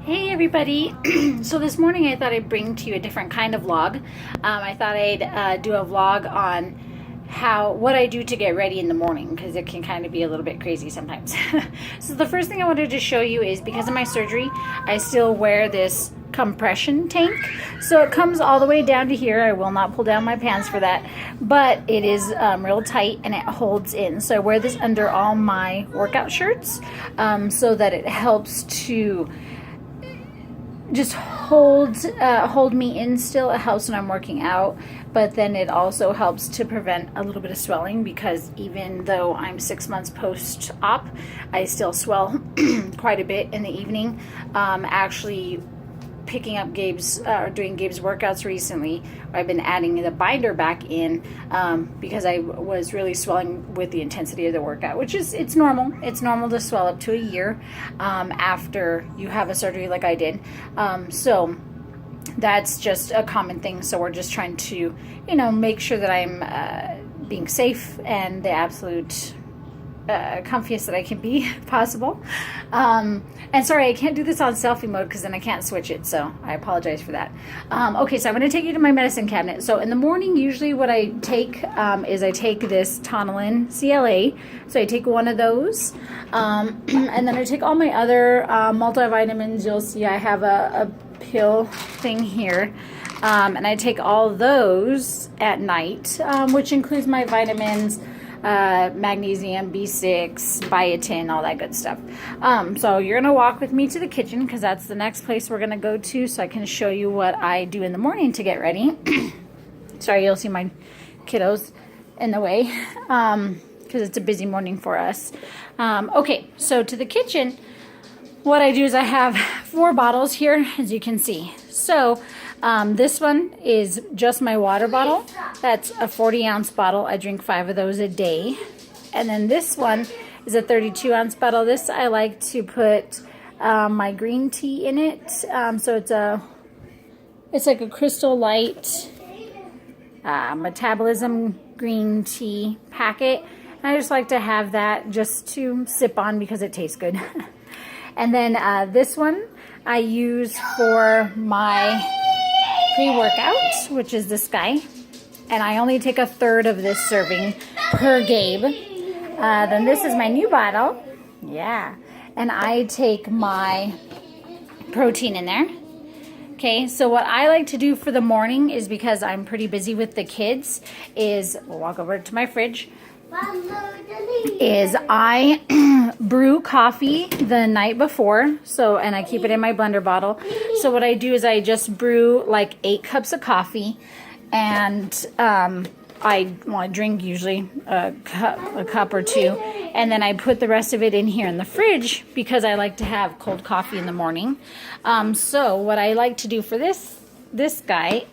Hey everybody! So this morning I thought I'd bring to you a different kind of vlog. I thought I'd do a vlog on what I do to get ready in the morning, because it can kind of be a little bit crazy sometimes. So the first thing I wanted to show you is, because of my surgery, I still wear this compression tank. So it comes all the way down to here. I will not pull down my pants for that, but it is real tight and it holds in. So I wear this under all my workout shirts so that it helps to just hold me in still. It helps when I'm working out, but then it also helps to prevent a little bit of swelling, because even though I'm 6 months post-op, I still swell quite a bit in the evening. Actually picking up Gabe's, doing Gabe's workouts recently, I've been adding the binder back in because I was really swelling with the intensity of the workout, which is, it's normal. It's normal to swell up to a year after you have a surgery like I did. So that's just a common thing. So we're just trying to, make sure that I'm being safe and the absolute comfiest that I can be possible. And sorry, I can't do this on selfie mode because then I can't switch it, so I apologize for that. Okay, so I'm going to take you to my medicine cabinet. So in the morning, usually what I take is I take this Tonalin CLA. So I take one of those, and then I take all my other multivitamins. You'll see I have a pill thing here. And I take all those at night, which includes my vitamins, magnesium, B6, biotin, all that good stuff. So you're gonna walk with me to the kitchen, because that's the next place we're gonna go to, so I can show you what I do in the morning to get ready. Sorry, you'll see my kiddos in the way, because it's a busy morning for us. Okay, so to the kitchen, what I do is I have 4 bottles here, as you can see. So this one is just my water bottle. That's a 40-ounce bottle. I drink 5 of those a day. And then this one is a 32-ounce bottle. This I like to put my green tea in it. So it's like a Crystal Light metabolism green tea packet. And I just like to have that just to sip on because it tastes good. And then this one I use for my pre-workout, which is this guy. And I only take 1/3 of this serving per Gabe. Then this is my new bottle. Yeah. And I take my protein in there. Okay, so what I like to do for the morning is, because I'm pretty busy with the kids, is we'll walk over to my fridge. Is I brew coffee the night before, and I keep it in my blender bottle. So what I do is I just brew like 8 cups of coffee, and I drink usually a cup or 2, and then I put the rest of it in here in the fridge, because I like to have cold coffee in the morning. So what I like to do for this guy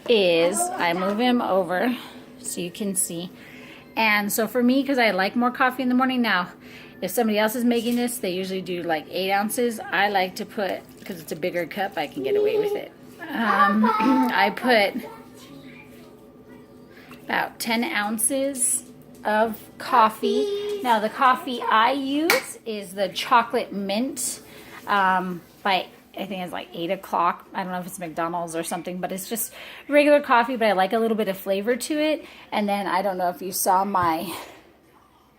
is I move him over so you can see. And so for me, because I like more coffee in the morning, now if somebody else is making this, they usually do like 8 ounces. I like to put, because it's a bigger cup, I can get away with it. I put about 10 ounces of coffee. Now the coffee I use is the chocolate mint by, I think it's like 8 o'clock. I don't know if it's McDonald's or something, but it's just regular coffee, but I like a little bit of flavor to it. And then I don't know if you saw my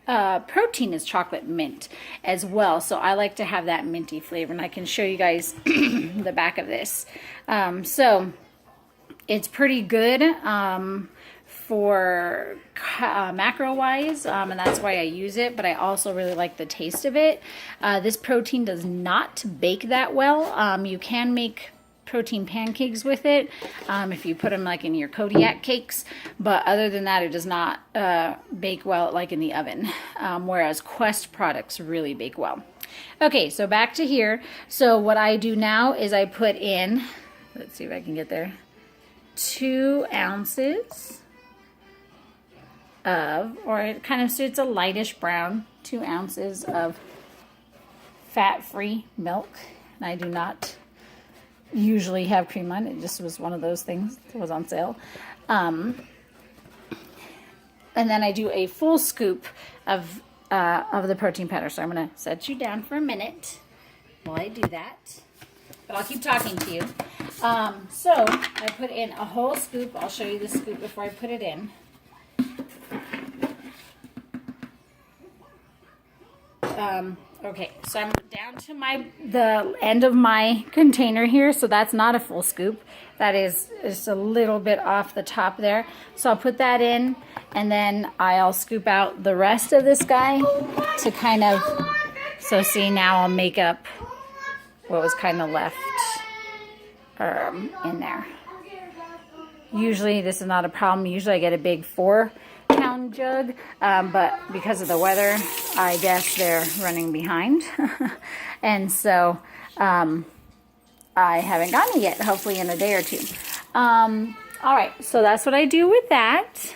protein is chocolate mint as well. So I like to have that minty flavor, and I can show you guys the back of this. So it's pretty good for macro wise, and that's why I use it, but I also really like the taste of it. This protein does not bake that well. You can make protein pancakes with it if you put them like in your Kodiak cakes, but other than that, it does not bake well like in the oven, whereas Quest products really bake well. Okay, so back to here. So what I do now is I put in, let's see if I can get there, 2 ounces of, or it kind of suits a lightish brown, 2 ounces of fat-free milk. And I do not usually have cream on it. Just was one of those things that was on sale. And then I do a full scoop of the protein powder. So I'm going to set you down for a minute. while I do that. But I'll keep talking to you. So I put in a whole scoop. I'll show you the scoop before I put it in. Okay, so I'm down to the end of my container here, so that's not a full scoop. That is just a little bit off the top there. So I'll put that in, and then I'll scoop out the rest of this guy to kind of, so see, now I'll make up what was kind of left in there. Usually this is not a problem. Usually I get a big 4-pound jug, but because of the weather, I guess they're running behind. And so I haven't gotten it yet, hopefully in a day or two. All right, so that's what I do with that.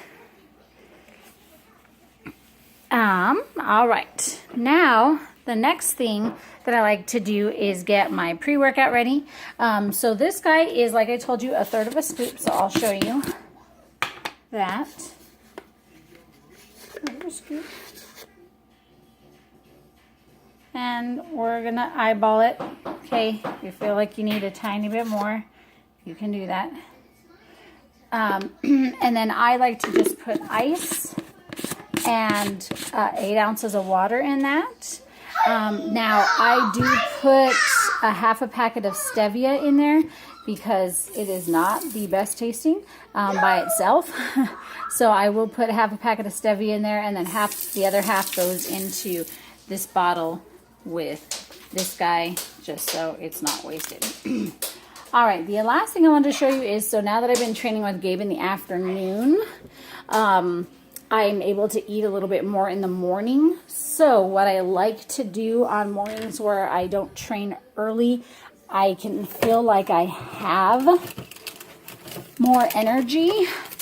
All right, now the next thing that I like to do is get my pre-workout ready. So this guy is, like I told you, 1/3 of a scoop, so I'll show you that. 1/3 of a scoop. And we're gonna eyeball it. Okay, if you feel like you need a tiny bit more, you can do that. And then I like to just put ice and 8 ounces of water in that. Now I do put a half a packet of stevia in there because it is not the best tasting by itself. So I will put half a packet of stevia in there, and then the other half goes into this bottle with this guy, just so it's not wasted. All right, the last thing I wanted to show you is, so now that I've been training with Gabe in the afternoon, I'm able to eat a little bit more in the morning. So what I like to do on mornings where I don't train early, I can feel like I have more energy.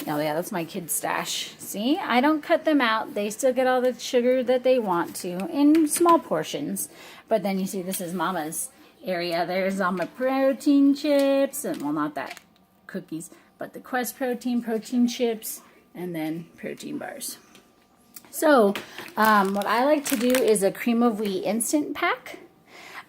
Oh yeah, that's my kid's stash. See, I don't cut them out. They still get all the sugar that they want to in small portions. But then you see, this is Mama's area. There's all my protein chips, and well, not that, cookies, but the Quest protein chips, and then protein bars. So what I like to do is a cream of wheat instant pack.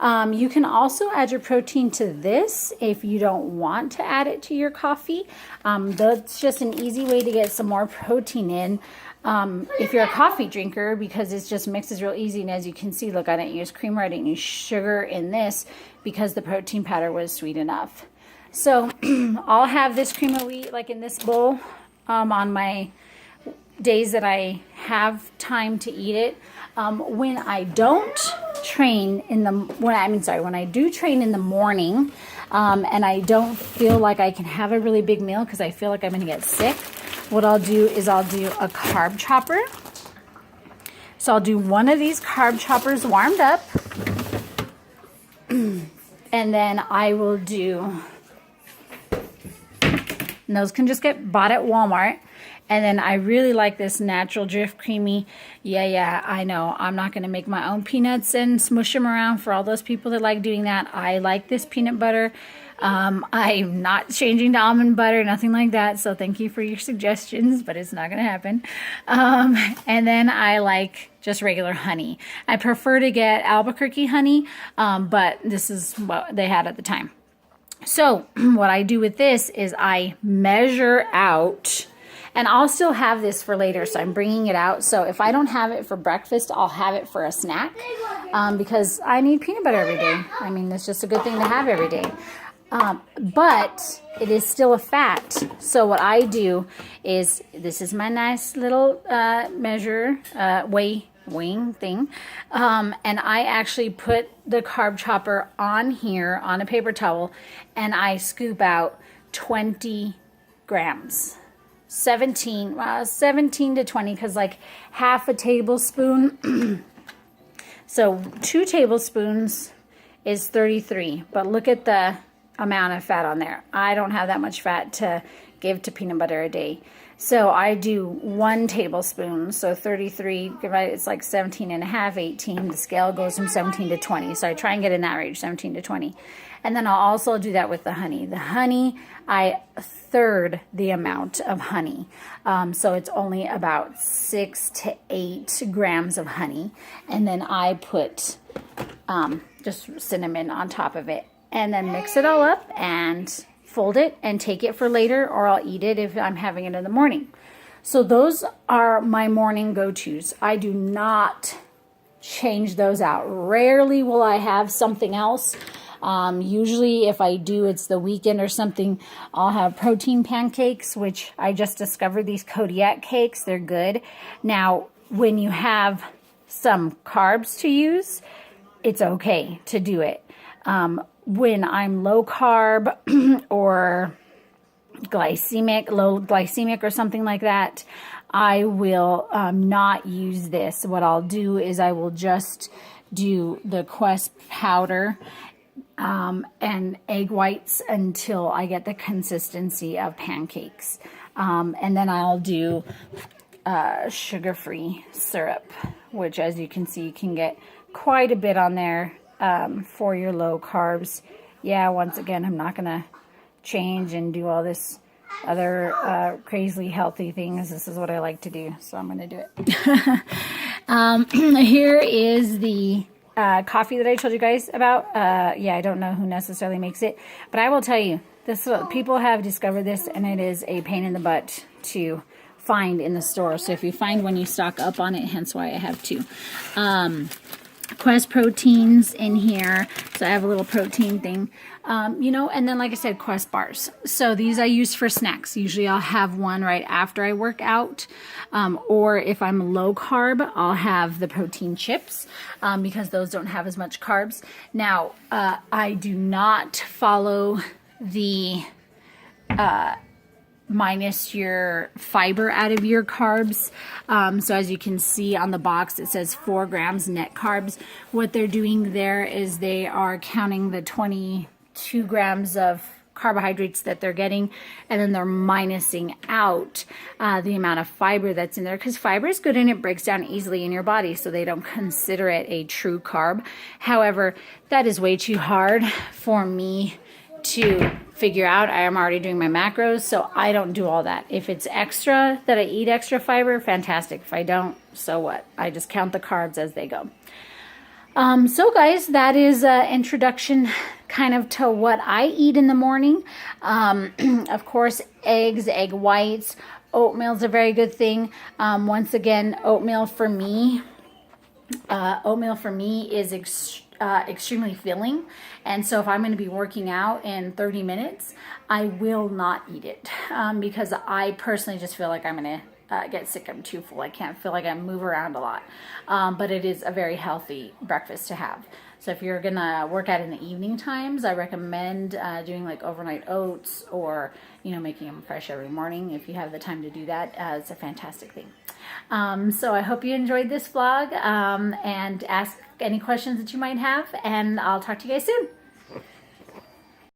You can also add your protein to this if you don't want to add it to your coffee. That's just an easy way to get some more protein in if you're a coffee drinker, because it just mixes real easy. And as you can see, look, I didn't use creamer, I didn't use sugar in this because the protein powder was sweet enough. So I'll have this cream of wheat like in this bowl on my days that I have time to eat it. When I don't train when I do train in the morning, and I don't feel like I can have a really big meal because I feel like I'm going to get sick, what I'll do is I'll do a carb chopper. So I'll do one of these carb choppers warmed up, and then I will do, and those can just get bought at Walmart. And then I really like this Natural Drift Creamy. Yeah, I know. I'm not going to make my own peanuts and smush them around for all those people that like doing that. I like this peanut butter. I'm not changing to almond butter, nothing like that. So thank you for your suggestions, but it's not going to happen. And then I like just regular honey. I prefer to get Albuquerque honey, but this is what they had at the time. So what I do with this is I measure out. And I'll still have this for later, so I'm bringing it out. So if I don't have it for breakfast, I'll have it for a snack because I need peanut butter every day. I mean, it's just a good thing to have every day. But it is still a fat. So what I do is, this is my nice little weighing thing. And I actually put the carb chopper on here on a paper towel, and I scoop out 20 grams. 17 to 20, because like half a tablespoon. So 2 tablespoons is 33, but look at the amount of fat on there. I don't have that much fat to give to peanut butter a day. So I do 1 tablespoon, so 33, it's like 17 and a half, 18. The scale goes from 17 to 20. So I try and get in that range, 17 to 20. And then I'll also do that with the honey. The honey, I third the amount of honey. So it's only about 6 to 8 grams of honey. And then I put just cinnamon on top of it. And then mix it all up and fold it and take it for later, or I'll eat it if I'm having it in the morning. So those are my morning go-tos. I do not change those out. Rarely will I have something else. Usually if I do, it's the weekend or something, I'll have protein pancakes, which I just discovered these Kodiak cakes. They're good. Now, when you have some carbs to use, it's okay to do it. When I'm low carb or low glycemic or something like that, I will not use this. What I'll do is I will just do the Quest powder and egg whites until I get the consistency of pancakes. And then I'll do sugar-free syrup, which, as you can see, you can get quite a bit on there for your low carbs. Yeah, once again, I'm not going to change and do all this other crazily healthy things. This is what I like to do, so I'm going to do it. Here is the coffee that I told you guys about. Yeah, I don't know who necessarily makes it, but I will tell you, people have discovered this, and it is a pain in the butt to find in the store. So if you find one, you stock up on it, hence why I have two. Quest proteins in here, so I have a little protein thing, and then, like I said, Quest bars. So these I use for snacks. Usually I'll have one right after I work out, or if I'm low carb, I'll have the protein chips, because those don't have as much carbs. Now, I do not follow the minus your fiber out of your carbs. So as you can see on the box, it says 4 grams net carbs. What they're doing there is they are counting the 22 grams of carbohydrates that they're getting, and then they're minusing out the amount of fiber that's in there, because fiber is good and it breaks down easily in your body, so they don't consider it a true carb. However, that is way too hard for me to figure out. I am already doing my macros, so I don't do all that. If it's extra that I eat extra fiber, fantastic. If I don't, so what? I just count the carbs as they go. So guys, that is an introduction kind of to what I eat in the morning. Of course, eggs, egg whites, oatmeal is a very good thing. Once again, oatmeal for me is extremely filling, and so if I'm going to be working out in 30 minutes, I will not eat it, because I personally just feel like I'm going to get sick. I'm too full. I can't feel like I move around a lot, but it is a very healthy breakfast to have. So if you're gonna work out in the evening times, I recommend doing like overnight oats, or making them fresh every morning. If you have the time to do that, it's a fantastic thing. So I hope you enjoyed this vlog, and ask any questions that you might have, and I'll talk to you guys soon.